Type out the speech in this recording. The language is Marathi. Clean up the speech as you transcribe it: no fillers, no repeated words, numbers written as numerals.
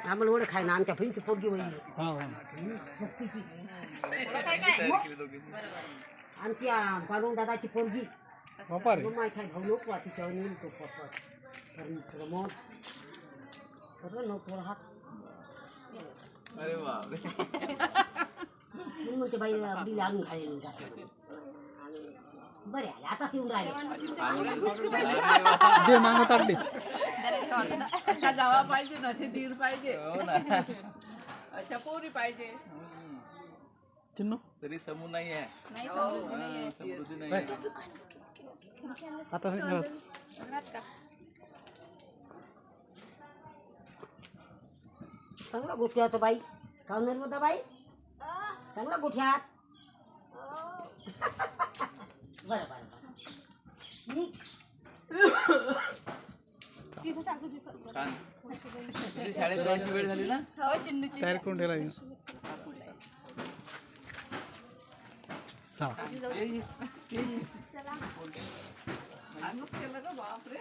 आम्हाला ओढ खाय ना आमच्या फीची पोरगी होईल आमची पाडून दादाची पोरगी माहिती आहे भाऊ नको तिच्यावर नेईल तो प्रमोद सर्व नको हात अरे बापरे म्हणते बाई आपली आणून खायला जाते बरे आले आता येऊन राहिले मागत आपली अशा जावा पाहिजे ना असे धीर पाहिजे अशा पोरी पाहिजे चिन्नू तरी समूह नाही आहे समृद्धी नाही आता चांगला गोठ्या होता बाई काऊन होता बाई चांगला गोठ्यात बरं बरं छान शाळेत जायची वेळ झाली ना तयार करून ठेवला बापरे